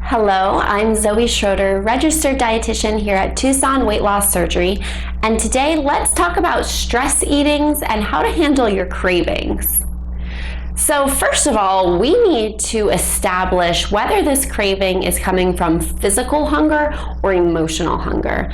Hello, I'm Zoë Schroeder, Registered Dietitian here at Tucson Weight Loss Surgery, and today let's talk about stress eatings and how to handle your cravings. So first of all, we need to establish whether this craving is coming from physical hunger or emotional hunger.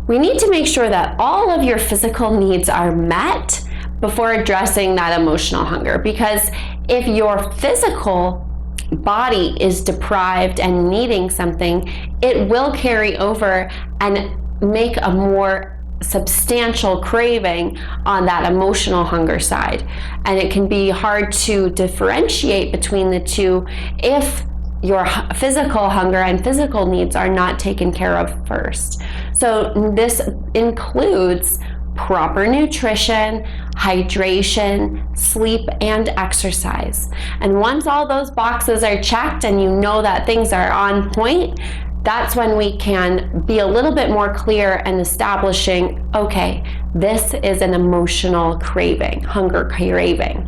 We need to make sure that all of your physical needs are met before addressing that emotional hunger, because if your physical body is deprived and needing something, it will carry over and make a more substantial craving on that emotional hunger side. And it can be hard to differentiate between the two if your physical hunger and physical needs are not taken care of first. So this includes proper nutrition, hydration, sleep, and exercise. And once all those boxes are checked and you know that things are on point, that's when we can be a little bit more clear in establishing, okay, this is an emotional craving, hunger craving.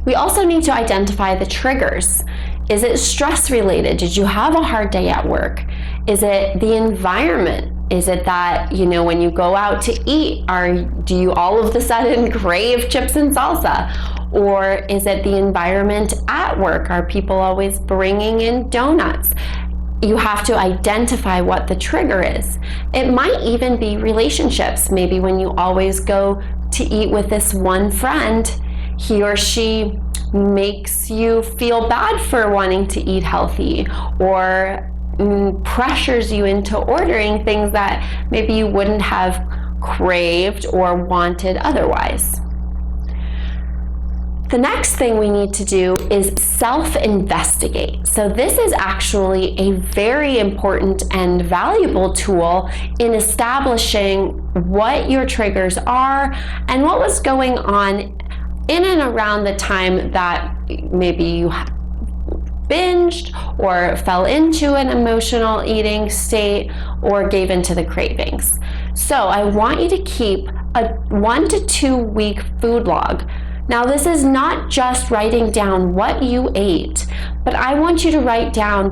We also need to identify the triggers. Is it stress related? Did you have a hard day at work? Is it the environment? Is it that, when you go out to eat, do you all of a sudden crave chips and salsa? Or is it the environment at work? Are people always bringing in donuts? You have to identify what the trigger is. It might even be relationships. Maybe when you always go to eat with this one friend, he or she makes you feel bad for wanting to eat healthy, or pressures you into ordering things that maybe you wouldn't have craved or wanted otherwise. The next thing we need to do is self-investigate. So this is actually a very important and valuable tool in establishing what your triggers are and what was going on in and around the time that maybe you binged or fell into an emotional eating state or gave into the cravings. So I want you to keep a 1 to 2 week food log. Now, this is not just writing down what you ate, but I want you to write down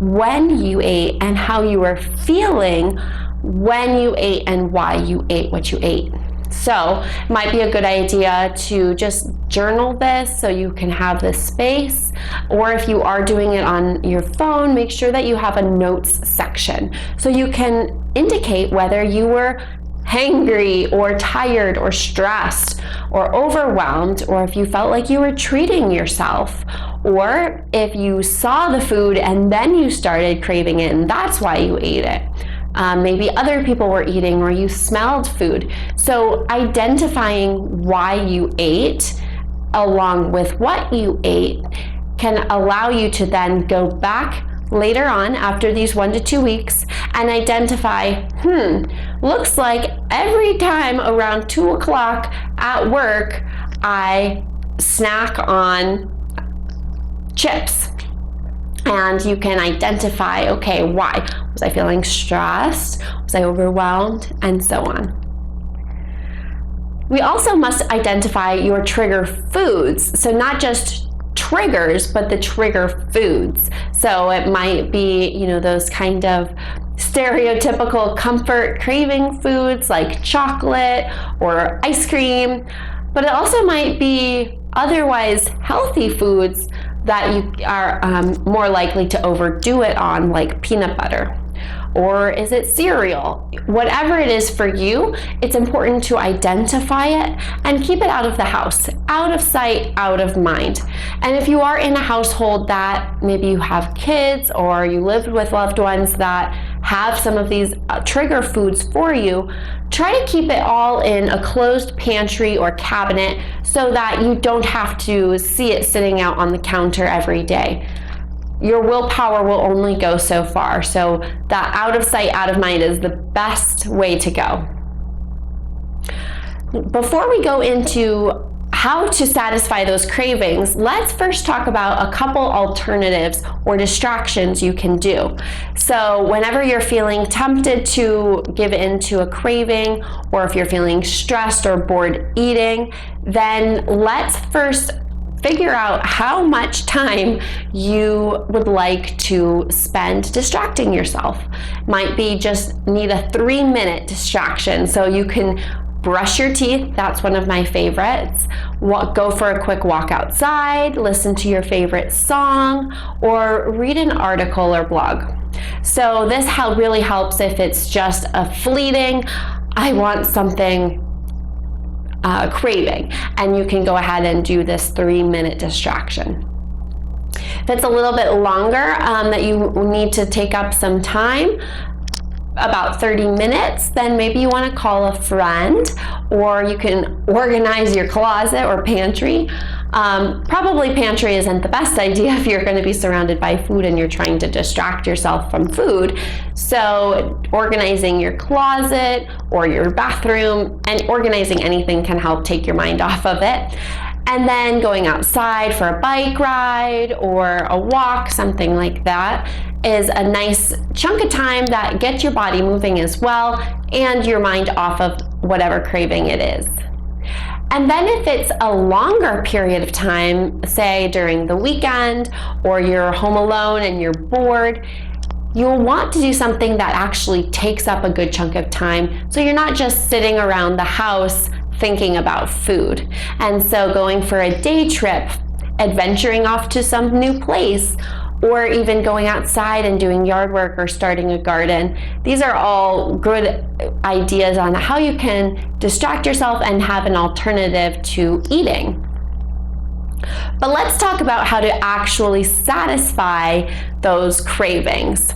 when you ate and how you were feeling when you ate and why you ate what you ate. So it might be a good idea to just journal this so you can have this space, or if you are doing it on your phone, make sure that you have a notes section so you can indicate whether you were hangry or tired or stressed or overwhelmed, or if you felt like you were treating yourself, or if you saw the food and then you started craving it and that's why you ate it. Maybe other people were eating or you smelled food. So identifying why you ate along with what you ate can allow you to then go back later on after these 1 to 2 weeks and identify, looks like every time around 2 o'clock at work, I snack on chips. And you can identify, okay, why? Was I feeling stressed? Was I overwhelmed? And so on. We also must identify your trigger foods. So not just triggers, but the trigger foods. So it might be, those kind of stereotypical comfort craving foods like chocolate or ice cream, but it also might be otherwise healthy foods that you are more likely to overdo it on, like peanut butter. Or is it cereal? Whatever it is for you, it's important to identify it and keep it out of the house, out of sight, out of mind. And if you are in a household that maybe you have kids or you live with loved ones that have some of these trigger foods for you, try to keep it all in a closed pantry or cabinet so that you don't have to see it sitting out on the counter every day. Your willpower will only go so far, so that out of sight, out of mind is the best way to go. Before we go into how to satisfy those cravings, let's first talk about a couple alternatives or distractions you can do. So whenever you're feeling tempted to give in to a craving, or if you're feeling stressed or bored eating, then let's first figure out how much time you would like to spend distracting yourself. Might be just need a 3-minute distraction, so you can brush your teeth. That's one of my favorites. Go for a quick walk outside, listen to your favorite song, or read an article or blog. So this really helps if it's just a fleeting, I want something craving, and you can go ahead and do this 3-minute distraction. If it's a little bit longer, that you need to take up some time, about 30 minutes, then maybe you want to call a friend, or you can organize your closet or pantry. Probably pantry isn't the best idea if you're going to be surrounded by food and you're trying to distract yourself from food. So organizing your closet or your bathroom, and organizing anything can help take your mind off of it. And then going outside for a bike ride or a walk, something like that, is a nice chunk of time that gets your body moving as well and your mind off of whatever craving it is. And then if it's a longer period of time, say during the weekend, or you're home alone and you're bored, you'll want to do something that actually takes up a good chunk of time, so you're not just sitting around the house thinking about food. And so going for a day trip, adventuring off to some new place, or even going outside and doing yard work or starting a garden. These are all good ideas on how you can distract yourself and have an alternative to eating. But let's talk about how to actually satisfy those cravings.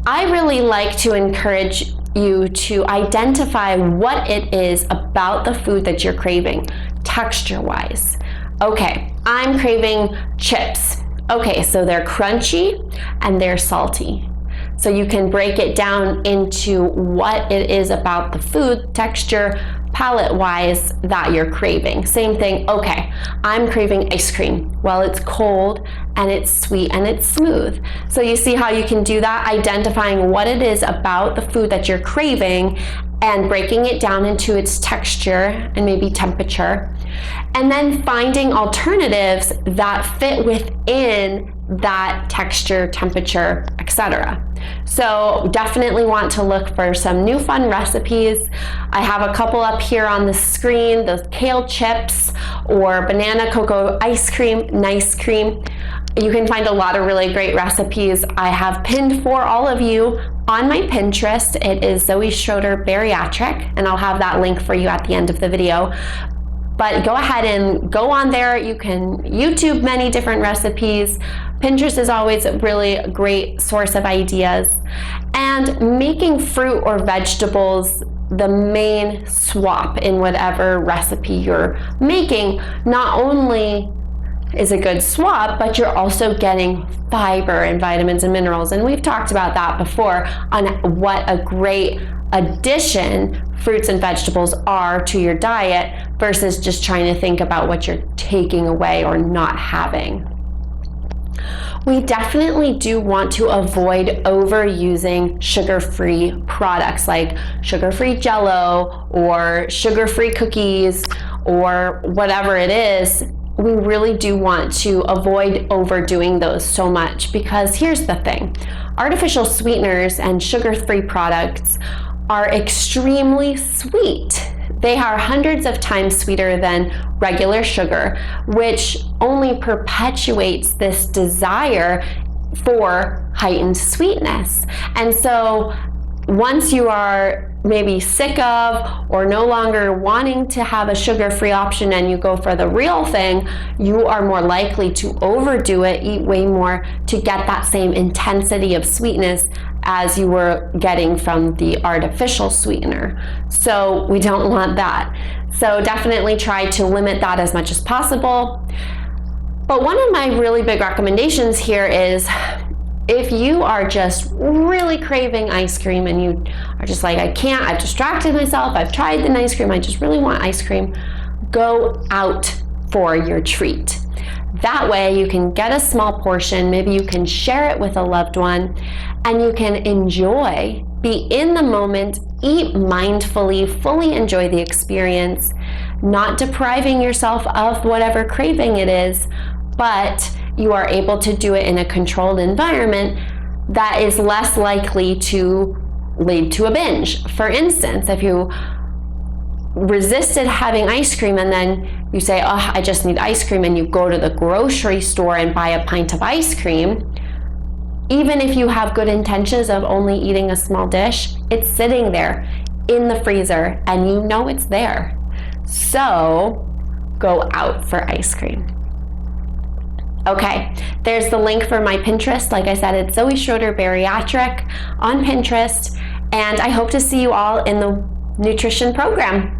I really like to encourage you to identify what it is about the food that you're craving, texture-wise. Okay, I'm craving chips. Okay, so they're crunchy and they're salty. So you can break it down into what it is about the food, texture, palate-wise, that you're craving. Same thing, okay, I'm craving ice cream. Well, it's cold and it's sweet and it's smooth. So you see how you can do that, identifying what it is about the food that you're craving and breaking it down into its texture and maybe temperature, and then finding alternatives that fit within that texture, temperature, etc. So definitely want to look for some new fun recipes. I have a couple up here on the screen, those kale chips or banana cocoa ice cream, nice cream. You can find a lot of really great recipes. I have pinned for all of you on my Pinterest. It is Zoë Schroeder Bariatric, and I'll have that link for you at the end of the video. But go ahead and go on there. You can YouTube many different recipes. Pinterest is always a really great source of ideas. And making fruit or vegetables the main swap in whatever recipe you're making not only is a good swap, but you're also getting fiber and vitamins and minerals. And we've talked about that before on what a great addition fruits and vegetables are to your diet versus just trying to think about what you're taking away or not having. We definitely do want to avoid overusing sugar-free products like sugar-free Jell-O or sugar-free cookies or whatever it is. We really do want to avoid overdoing those so much, because here's the thing. Artificial sweeteners and sugar-free products are extremely sweet. They are hundreds of times sweeter than regular sugar, which only perpetuates this desire for heightened sweetness. And so once you are maybe sick of or no longer wanting to have a sugar-free option and you go for the real thing, you are more likely to overdo it, eat way more to get that same intensity of sweetness as you were getting from the artificial sweetener. So we don't want that. So definitely try to limit that as much as possible. But one of my really big recommendations here is, if you are just really craving ice cream and you are just like, I can't, I've distracted myself, I've tried the ice cream, I just really want ice cream, go out for your treat. That way you can get a small portion, maybe you can share it with a loved one, and you can enjoy, be in the moment, eat mindfully, fully enjoy the experience. not depriving yourself of whatever craving it is, but you are able to do it in a controlled environment that is less likely to lead to a binge. For instance, if you resisted having ice cream and then you say, oh, I just need ice cream, and you go to the grocery store and buy a pint of ice cream, even if you have good intentions of only eating a small dish, it's sitting there in the freezer and you know it's there. So go out for ice cream. Okay, there's the link for my Pinterest. Like I said, it's Zoë Schroeder Bariatric on Pinterest, and I hope to see you all in the nutrition program.